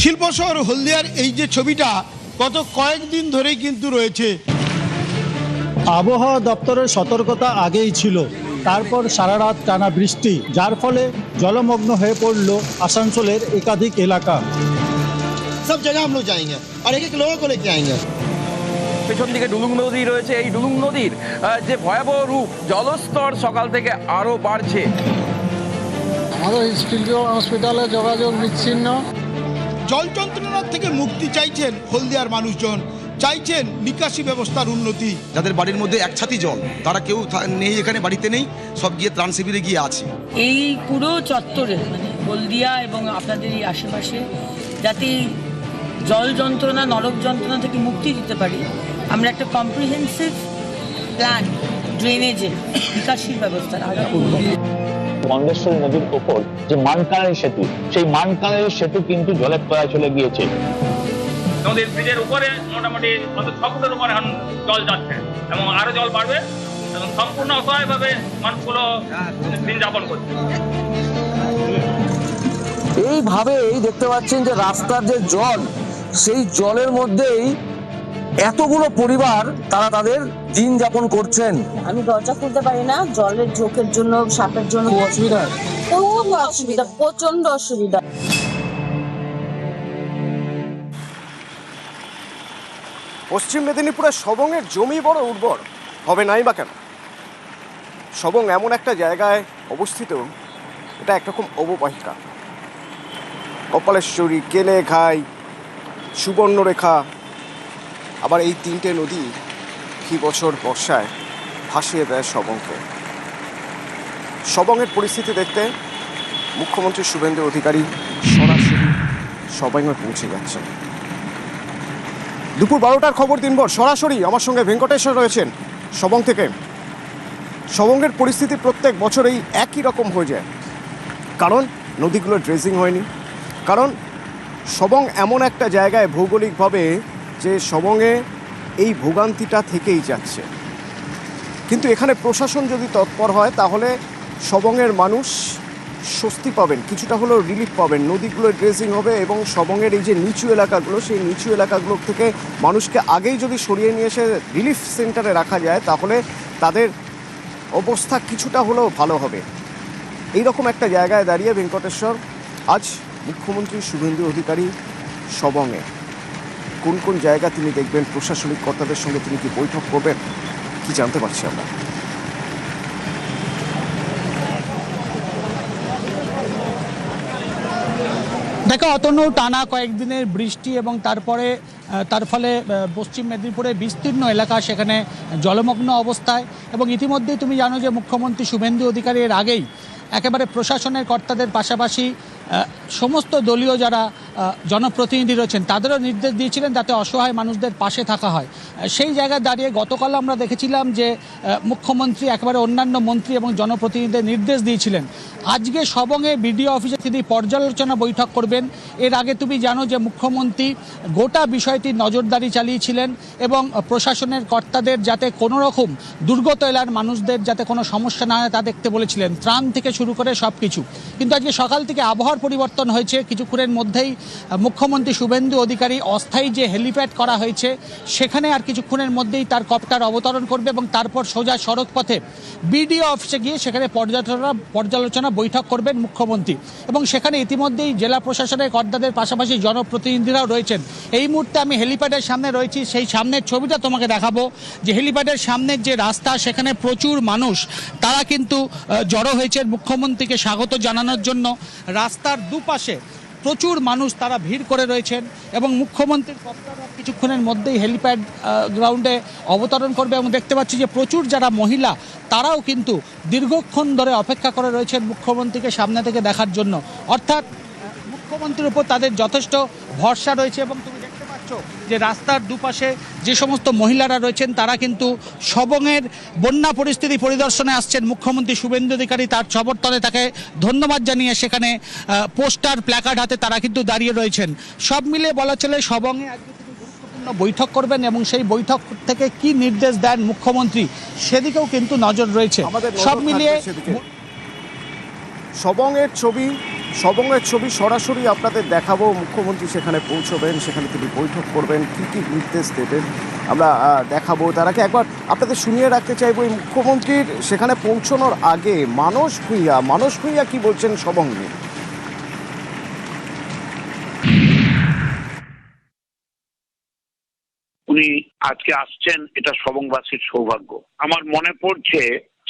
শিল্প শহর হলদিয়ার এই যে ছবিটা গত কয়েকদিন ধরেই কিন্তু রয়েছে। আবহাওয়া দপ্তরের সতর্কতা আগেই ছিল, তারপর সারা রাত টানা বৃষ্টি, যার ফলে জলমগ্ন হয়ে পড়ল আসানসোলের একাধিক এলাকা। সব জায়গা हम लोग जाएंगे और एक-एक लोगों को लेके आएंगे। পেছন দিকে ডুলুং নদী রয়েছে। এই ডুলুং নদীর যে ভয়াবহ রূপ, জলস্তর সকাল থেকে আরো বাড়ছে। আমাদের স্টিল হসপিটালে যোগাযোগ বিচ্ছিন্ন। জল যন্ত্রণার থেকে মুক্তি চাইছেন হলদিয়ার মানুষজন, চাইছেন নিকাশি ব্যবস্থার উন্নতি। যাদের বাড়ির মধ্যে এক ছাতি জল, তারা কেউ নেই, এখানে বাড়িতে নেই, সব গিয়ে ত্রাণ শিবিরে গিয়ে আছে। এই পুরো চত্বরে মানে হলদিয়া এবং আপনাদের এই আশেপাশে যাতে জল যন্ত্রণা, নরক যন্ত্রণা থেকে মুক্তি দিতে পারি, আমরা একটা কম্প্রিহেন্সিভ প্ল্যান, ড্রেনেজের নিকাশির ব্যবস্থা করব। গঙ্গেশ্বরী নদীর ওপর যে মানকানারি সেতু, সেই মানকানারি সেতু কিন্তু জলের তলায় চলে গিয়েছে। নদীর ব্রিজের উপরে মোটামুটি 6 ফুটের উপরে এখন জল যাচ্ছে এবং আরো জল বাড়বে এবং সম্পূর্ণ অসহায়ভাবে মানুষগুলো দিন যাপন করছে। এইভাবেই দেখতে পাচ্ছেন যে রাস্তার যে জল, সেই জলের মধ্যেই এতগুলো পরিবার তারা তাদের দিন যাপন করছেন। আমি দরজা খুলতে পারি না, জলের ঝোঁকের জন্য, সাপের জন্য অসুবিধা, খুব অসুবিধা, প্রচন্ড অসুবিধা। পশ্চিম মেদিনীপুরের সবংয়ের জমি বড় উর্বর হবে নাই বা কেন? সবং এমন একটা জায়গায় অবস্থিত, এটা একরকম অববাহিকা। কপালেশ্বরী, কেলেঘাই, সুবর্ণরেখা, আবার এই তিনটে নদী ফি বছর বর্ষায় ভাসিয়ে দেয় সবংকে। সবংয়ের পরিস্থিতি দেখতে মুখ্যমন্ত্রী শুভেন্দু অধিকারী সরাসরি সবংয়ে পৌঁছে যাচ্ছেন। দুপুর 12টার খবর দিনভর সরাসরি আমার সঙ্গে ভেঙ্কটেশ্বর রয়েছেন সবং থেকে। সবংয়ের পরিস্থিতি প্রত্যেক বছরেই একই রকম হয়ে যায়, কারণ নদীগুলো ড্রেজিং হয়নি, কারণ সবং এমন একটা জায়গায় ভৌগোলিকভাবে যে সবংয়ে এই ভোগান্তিটা থেকেই যাচ্ছে। কিন্তু এখানে প্রশাসন যদি তৎপর হয় তাহলে সবংয়ের মানুষ স্বস্তি পাবেন, কিছুটা হলেও রিলিফ পাবেন। নদীগুলো ড্রেজিং হবে এবং সবংয়ের এই যে নিচু এলাকাগুলো, সেই নিচু এলাকাগুলো থেকে মানুষকে আগেই যদি সরিয়ে নিয়ে এসে রিলিফ সেন্টারে রাখা যায় তাহলে তাদের অবস্থা কিছুটা হলেও ভালো হবে। এইরকম একটা জায়গায় দাঁড়িয়ে ভেঙ্কটেশ্বর আজ মুখ্যমন্ত্রী শুভেন্দু অধিকারী সবংয়ে কোন কোন জায়গা তিনি দেখবেন, প্রশাসনিক কর্তাদের সঙ্গে তিনি কি বৈঠক করবেন, কি জানতে পারছি আমরা। দেখো অতনু, টানা কয়েকদিনের বৃষ্টি এবং তার ফলে পশ্চিম মেদিনীপুরের বিস্তীর্ণ এলাকা সেখানে জলমগ্ন অবস্থায়, এবং ইতিমধ্যেই তুমি জানো যে মুখ্যমন্ত্রী শুভেন্দু অধিকারী এর আগেই একেবারে প্রশাসনের কর্তাদের পাশাপাশি সমস্ত দলীয় যারা জনপ্রতিনিধি রয়েছেন তাদেরও নির্দেশ দিয়েছিলেন যাতে অসহায় মানুষদের পাশে থাকা হয়। সেই জায়গায় দাঁড়িয়ে গতকাল আমরা দেখেছিলাম যে মুখ্যমন্ত্রী একেবারে অন্যান্য মন্ত্রী এবং জনপ্রতিনিধিদের নির্দেশ দিয়েছিলেন আজকে সবংয়ে বিডিও অফিসে তিনি পর্যালোচনা বৈঠক করবেন। এর আগে তুমি জানো যে মুখ্যমন্ত্রী গোটা বিষয়টি নজরদারি চালিয়েছিলেন এবং প্রশাসনের কর্তাদের যাতে কোনো রকম দুর্গত এলাকার মানুষদের যাতে কোনো সমস্যা না হয় তা দেখতে বলেছিলেন, ত্রাণ থেকে শুরু করে সব কিছু। কিন্তু আজকে সকাল থেকে আবহাওয়ার পরিবর্তন হয়েছে। কিছুক্ষণের মধ্যেই মুখ্যমন্ত্রী শুভেন্দু অধিকারী অস্থায়ী যে হেলিপ্যাড করা হয়েছে সেখানে আর কিছুক্ষণের মধ্যেই তার কপ্টার অবতরণ করবে এবং তারপর সোজা সড়ক পথে বিডিও অফিসে গিয়ে সেখানে পর্যালোচনা বৈঠক করবেন মুখ্যমন্ত্রী। এবং সেখানে ইতিমধ্যেই জেলা প্রশাসনের কর্তাদের পাশাপাশি জনপ্রতিনিধিরাও রয়েছেন। এই মুহূর্তে আমি হেলিপ্যাডের সামনে রয়েছি, সেই সামনের ছবিটা তোমাকে দেখাবো যে হেলিপ্যাডের সামনের যে রাস্তা সেখানে প্রচুর মানুষ তারা কিন্তু জড়ো হয়েছেন মুখ্যমন্ত্রীকে স্বাগত জানানোর জন্য। রাস্তার দুপাশে প্রচুর মানুষ তারা ভিড় করে রয়েছেন এবং মুখ্যমন্ত্রীর কপ্টার কিছুক্ষণের মধ্যেই হেলিপ্যাড গ্রাউন্ডে অবতরণ করবে। এবং দেখতে পাচ্ছি যে প্রচুর যারা মহিলা তারাও কিন্তু দীর্ঘক্ষণ ধরে অপেক্ষা করে রয়েছেন মুখ্যমন্ত্রীকে সামনে থেকে দেখার জন্য। অর্থাৎ মুখ্যমন্ত্রীর উপর তাদের যথেষ্ট ভরসা রয়েছে। এবং তুমি দেখতে পাচ্ছ যে রাস্তার দুপাশে যে সমস্ত মহিলারা রয়েছেন তারা কিন্তু সবংয়ের বন্যা পরিস্থিতি পরিদর্শনে আসছেন। মুখ্যমন্ত্রী শুভেন্দু অধিকারী তার সমর্থনে তাকে ধন্যবাদ জানিয়ে সেখানে পোস্টার, প্ল্যাকার্ড হাতে তারা কিন্তু দাঁড়িয়ে রয়েছেন। সব মিলিয়ে বলা চলে সবংয়ে আজকে তিনি গুরুত্বপূর্ণ বৈঠক করবেন এবং সেই বৈঠক থেকে কি নির্দেশ দেন মুখ্যমন্ত্রী সেদিকেও কিন্তু নজর রয়েছে। সব মিলিয়ে সবংয়ের ছবি সবংয়ের ছবি সরাসরি আপনাদের দেখাবো। মুখ্যমন্ত্রী সেখানে পৌঁছবেন, সেখানে তিনি বৈঠক করবেন, কী কী নির্দেশ দেবেন আমরা দেখাবো। তার আগে একবার আপনাদের শুনিয়ে রাখতে চাইবো এই মুখ্যমন্ত্রীর সেখানে পৌঁছানোর আগে মানস ভূঁইয়া কি বলছেন সবং নিয়ে। উনি আজকে আসছেন, এটা সবংবাসীর সৌভাগ্য। আমার মনে পড়ছে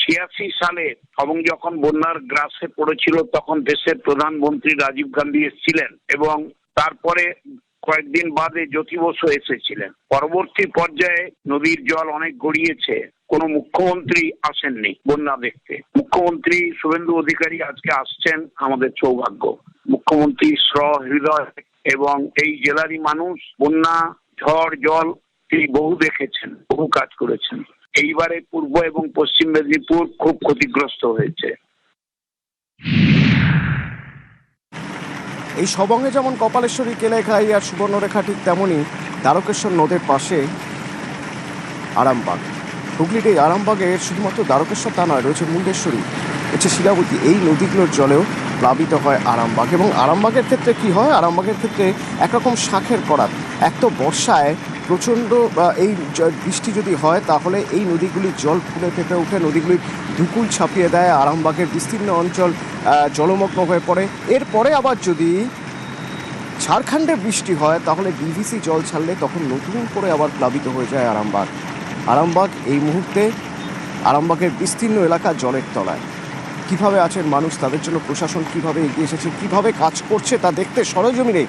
86 সালে সবং যখন বন্যার গ্রাসে পড়েছিল তখন দেশের প্রধানমন্ত্রী রাজীব গান্ধী এসেছিলেন এবং তারপরে কয়েকদিন বাদে জ্যোতি বসু এসেছিলেন। পরবর্তী পর্যায়ে নদীর জল অনেক গড়িয়েছে, কোনো মুখ্যমন্ত্রী আসেননি বন্যা দেখতে। মুখ্যমন্ত্রী শুভেন্দু অধিকারী আজকে আসছেন, আমাদের সৌভাগ্য। মুখ্যমন্ত্রী সহৃদয় এবং এই জেলারই মানুষ বন্যা ঝড় জল তিনি বহু দেখেছেন, বহু কাজ করেছেন। এইবারে পূর্ব এবং পশ্চিম মেদিনীপুর খুব ক্ষতিগ্রস্ত হয়েছে। এই সবংয়ে যেমন কপালেশ্বরী, কেলেঘাই আর সুবর্ণরেখা, ঠিক তেমনই দ্বারকেশ্বর নদের পাশে আরামবাগ। হুগলির এই আরামবাগে শুধুমাত্র দ্বারকেশ্বর তা নয়, রয়েছে মুন্ডেশ্বরী, রয়েছে শিলাবতী। এই নদীগুলোর জলেও প্লাবিত হয় আরামবাগ। এবং আরামবাগের ক্ষেত্রে কি হয়, আরামবাগের ক্ষেত্রে একরকম শাঁখের করাত। এক তো বর্ষায় প্রচণ্ড এই বৃষ্টি যদি হয় তাহলে এই নদীগুলির জল ফুলে ফেঁপে উঠে, নদীগুলির ধুকুল ছাপিয়ে দেয়, আরামবাগের বিস্তীর্ণ অঞ্চল জলমগ্ন হয়ে পড়ে। এরপরে আবার যদি ঝাড়খণ্ডে বৃষ্টি হয় তাহলে ডিভিসি জল ছাড়লে তখন নতুন করে আবার প্লাবিত হয়ে যায় আরামবাগ। আরামবাগ এই মুহূর্তে আরামবাগের বিস্তীর্ণ এলাকা জলের তলায়। কিভাবে আছেন মানুষ, তাদের জন্য প্রশাসন কিভাবে এগিয়ে এসেছে, কিভাবে কাজ করছে তা দেখতে সরেজমিনে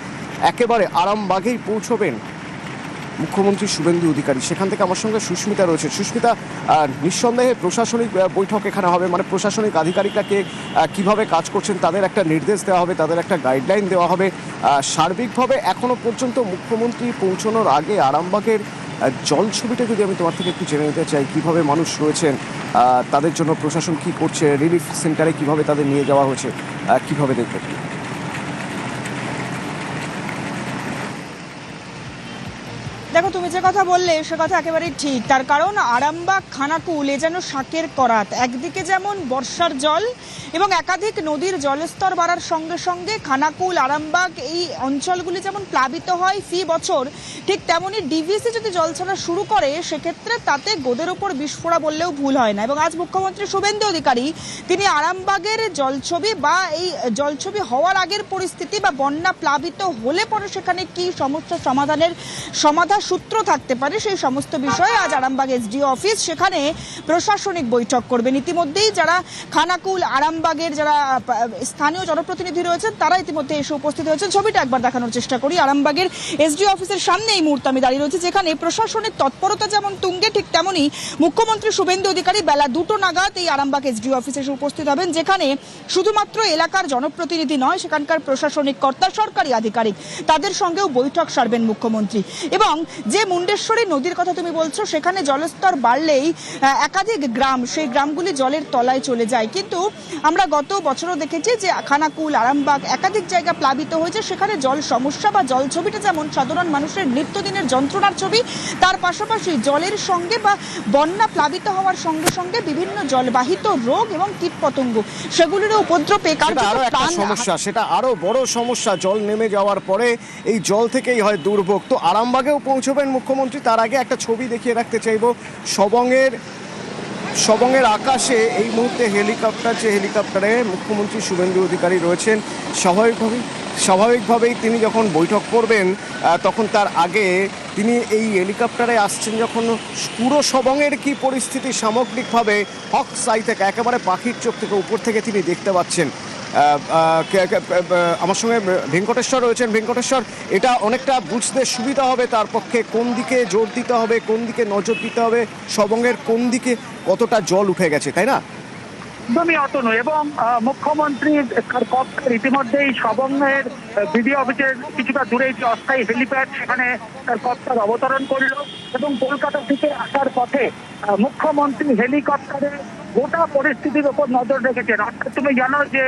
একেবারে আরামবাগেই পৌঁছবেন মুখ্যমন্ত্রী শুভেন্দু অধিকারী। সেখান থেকে আমার সঙ্গে সুস্মিতা রয়েছে। সুস্মিতা, নিঃসন্দেহে প্রশাসনিক বৈঠক এখানে হবে, মানে প্রশাসনিক আধিকারিকরাকে কিভাবে কাজ করছেন তাদের একটা নির্দেশ দেওয়া হবে, তাদের একটা গাইডলাইন দেওয়া হবে। সার্বিকভাবে এখনো পর্যন্ত মুখ্যমন্ত্রী পৌঁছানোর আগে আরামবাগের জল ছবিটা যদি আমি তোমার থেকে একটু জেনে নিতে চাই, কিভাবে মানুষ রয়েছেন, তাদের জন্য প্রশাসন কি করছে, রিলিফ সেন্টারে কিভাবে তাদের নিয়ে যাওয়া হয়েছে, কিভাবে দেখবেন? দেখো, তুমি যে কথা বললে সে কথা একেবারেই ঠিক। তার কারণ আরামবাগ খানাকুল এ যেন শাঁকের করাত। একদিকে যেমন বর্ষার জল এবং একাধিক নদীর জলস্তর বাড়ার সঙ্গে সঙ্গে খানাকুল আরামবাগ এই অঞ্চলগুলি যেমন প্লাবিত হয় ফি বছর, ঠিক তেমনি ডিভিসি যদি জল ছাড়া শুরু করে সেক্ষেত্রে তাতে গোদের ওপর বিস্ফোরা বললেও ভুল হয় না। এবং আজ মুখ্যমন্ত্রী শুভেন্দু অধিকারী তিনি আরামবাগের জলছবি বা এই জলছবি হওয়ার আগের পরিস্থিতি বা বন্যা প্লাবিত হলে পরে সেখানে কি সমস্যা সমাধানের সমাধান সূত্র থাকতে পারে সেই সমস্ত বিষয়ে আজ আরামবাগ এসডিও অফিস সেখানে প্রশাসনিক বৈঠক করবেন। ইতিমধ্যেই যারা খানাকুল আরামবাগের যারা স্থানীয় জনপ্রতিনিধি রয়েছেন তারা ইতিমধ্যে এসে উপস্থিত হয়েছেন। ছবিটা একবার দেখানোর চেষ্টা করি। আরামবাগের এসডিও অফিসের সামনে এই মুহূর্তে আমি দাঁড়িয়ে রয়েছি, যেখানে প্রশাসনিক তৎপরতা যেমন তুঙ্গে ঠিক তেমনি মুখ্যমন্ত্রী শুভেন্দু অধিকারী বেলা 2টো নাগাদ এই আরামবাগ এসডিও অফিসে এসে উপস্থিত হবেন, যেখানে শুধুমাত্র এলাকার জনপ্রতিনিধি নয়, সেখানকার প্রশাসনিক কর্তা, সরকারি আধিকারিক তাদের সঙ্গেও বৈঠক সারবেন মুখ্যমন্ত্রী। এবং যে মুন্ডেশ্বরী নদীর কথা তুমি বলছো, সেখানে জলস্তর বাড়লেই একাধিক গ্রাম, সেই গ্রামগুলি জলের তলায় চলে যায়। কিন্তু আমরা গত বছরও দেখেছি যে খানাকুল আরামবাগ একাধিক জায়গা প্লাবিত হয়েছে। সেখানে জল সমস্যা বা জল ছবিটা যেমন সাধারণ মানুষের নিত্যদিনের যন্ত্রণার ছবি, তার পাশাপাশি জলের সঙ্গে বা বন্যা প্লাবিত হওয়ার সঙ্গে সঙ্গে বিভিন্ন জলবাহিত রোগ এবং কীটপতঙ্গ সেগুলিরও উপদ্রবে সমস্যা, সেটা আরো বড় সমস্যা। জল নেমে যাওয়ার পরে এই জল থেকেই হয় দুর্ভোগ। তো আরামবাগেও পৌঁছবেন মুখ্যমন্ত্রী। তার আগে একটা ছবি দেখিয়ে রাখতে চাইবো। সবংয়ের আকাশে এই মুহূর্তে হেলিকপ্টার, যে হেলিকপ্টারে মুখ্যমন্ত্রী শুভেন্দু অধিকারী রয়েছেন। স্বাভাবিকভাবেই তিনি যখন বৈঠক করবেন তখন তার আগে তিনি এই হেলিকপ্টারে আসছেন যখন পুরো সবংয়ের কি পরিস্থিতি সামগ্রিকভাবে হক সাই থেকে একেবারে পাখির চোখ থেকে উপর থেকে তিনি দেখতে পাচ্ছেন। আমার সঙ্গে ভেঙ্কটেশ্বর রয়েছেন। ভেঙ্কটেশ্বর, এটা অনেকটা বুঝতে সুবিধা হবে তার পক্ষে, কোন দিকে জোর দিতে হবে, কোন দিকে নজর দিতে হবে, সবংয়ের কোন দিকে কতটা জল উঠে গেছে, তাই না? একদমই অতনু। এবং মুখ্যমন্ত্রীর কক্ষের ইতিমধ্যেই সবংয়ের বিডিও অফিসের কিছুটা দূরে যে অস্থায়ী হেলিপ্যাড, সেখানে তার কক্ষের অবতরণ করলো এবং কলকাতা থেকে আসার পথে মুখ্যমন্ত্রী হেলিকপ্টারে গোটা পরিস্থিতির উপর নজর রেখেছেন। অর্থাৎ তুমি জানো যে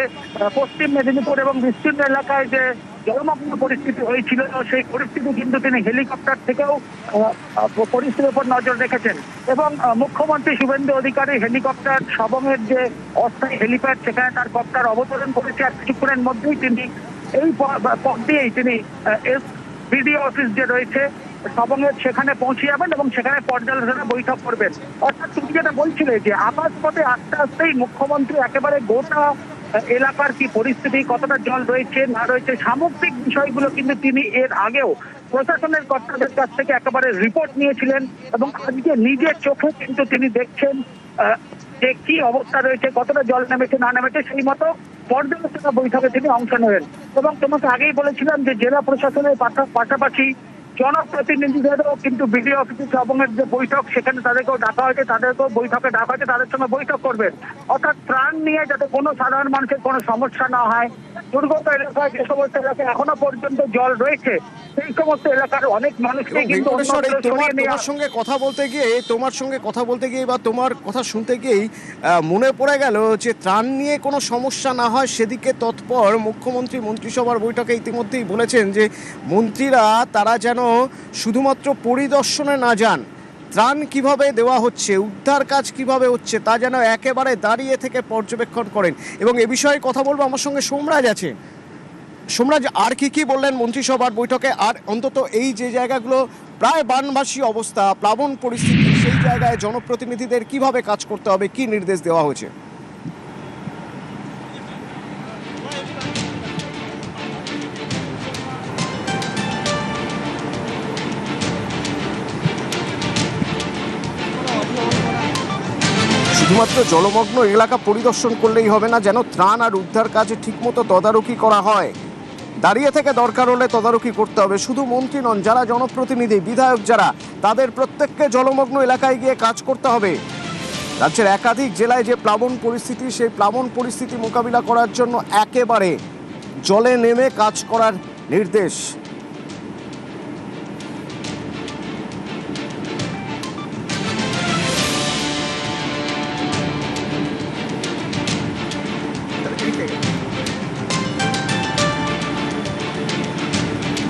পশ্চিম মেদিনীপুর এবং বিস্তীর্ণ এলাকায় যে জলমগ্ন পরিস্থিতি হয়েছিল, সেই পরিস্থিতি কিন্তু তিনি হেলিকপ্টার থেকেও পরিস্থিতির উপর নজর রেখেছেন। এবং মুখ্যমন্ত্রী শুভেন্দু অধিকারী হেলিকপ্টার সবংয়ের যে অস্থায়ী হেলিপ্যাড সেখানে তার কপ্টার অবতরণ করেছে। আর কিছুক্ষণের মধ্যেই তিনি এই পথ দিয়েই তিনি বিডিও অফিস যে রয়েছে সবংয়ের সেখানে পৌঁছে যাবেন এবং সেখানে পর্যালোচনা বৈঠক করবেন। অর্থাৎ তুমি যেটা বলছিলে যে আকাশ পথে আস্তে আস্তেই মুখ্যমন্ত্রী একেবারে গোটা এলাকার কি পরিস্থিতি, কতটা জল রয়েছে না রয়েছে, সামগ্রিক বিষয়গুলো কিন্তু তিনি এর আগেও প্রশাসনের কর্তাদের কাছ থেকে একেবারে রিপোর্ট নিয়েছিলেন এবং আজকে নিজের চোখে কিন্তু তিনি দেখছেন যে কি অবস্থা রয়েছে, কতটা জল নেমেছে না নেমেছে, সেই মতো পর্যালোচনা বৈঠকে তিনি অংশ নেবেন। এবং তোমাকে আগেই বলেছিলাম যে জেলা প্রশাসনের পাশাপাশি জনপ্রতিনিধিদেরও কিন্তু বিডিও অফিসে সবংয়ের যে বৈঠক সেখানে তাদেরকেও ডাকা হয়েছে, তাদেরকেও বৈঠকে ডাকা হয়েছে, তাদের সঙ্গে বৈঠক করবেন। অর্থাৎ ত্রাণ নিয়ে যাতে কোনো সাধারণ মানুষের কোনো সমস্যা না হয়, দুর্গত এলাকায় যে সমস্ত এলাকায় এখনো পর্যন্ত জল রয়েছে সেই সমস্ত এলাকার অনেক মানুষকে কিন্তু তোমার সঙ্গে কথা বলতে গিয়ে বা তোমার কথা শুনতে গিয়েই মনে পড়ে গেল যে ত্রাণ নিয়ে কোনো সমস্যা না হয় সেদিকে তৎপর মুখ্যমন্ত্রী মন্ত্রিসভার বৈঠকে ইতিমধ্যেই বলেছেন যে মন্ত্রীরা তারা যেন শুধুমাত্র পরিদর্শনে না যান, ত্রাণ কিভাবে দেওয়া হচ্ছে, উদ্ধার কাজ কিভাবে হচ্ছে তা যেন একেবারে দাঁড়িয়ে থেকে পর্যবেক্ষণ করেন। এবং এ বিষয়ে কথা বলবো, আমার সঙ্গে সোমরাজ আছে। সোমরাজ, আর কি বললেন মন্ত্রিসভার বৈঠকে? আর অন্তত এই যে জায়গাগুলো প্রায় বানভাসী অবস্থা, প্লাবন পরিস্থিতি, সেই জায়গায় জনপ্রতিনিধিদের কিভাবে কাজ করতে হবে, কি নির্দেশ দেওয়া হয়েছে? শুধুমাত্র জলমগ্ন এলাকা পরিদর্শন করলেই হবে না, যেন ত্রাণ আর উদ্ধার কাজে ঠিকমতো তদারকি করা হয়। দাঁড়িয়ে থেকে দরকার হলে তদারকি করতে হবে। শুধু মন্ত্রী নন, যারা জনপ্রতিনিধি, বিধায়ক যারা, তাদের প্রত্যেককে জলমগ্ন এলাকায় গিয়ে কাজ করতে হবে। রাজ্যের একাধিক জেলায় যে প্লাবন পরিস্থিতি, সেই প্লাবন পরিস্থিতি মোকাবিলা করার জন্য একেবারে জলে নেমে কাজ করার নির্দেশ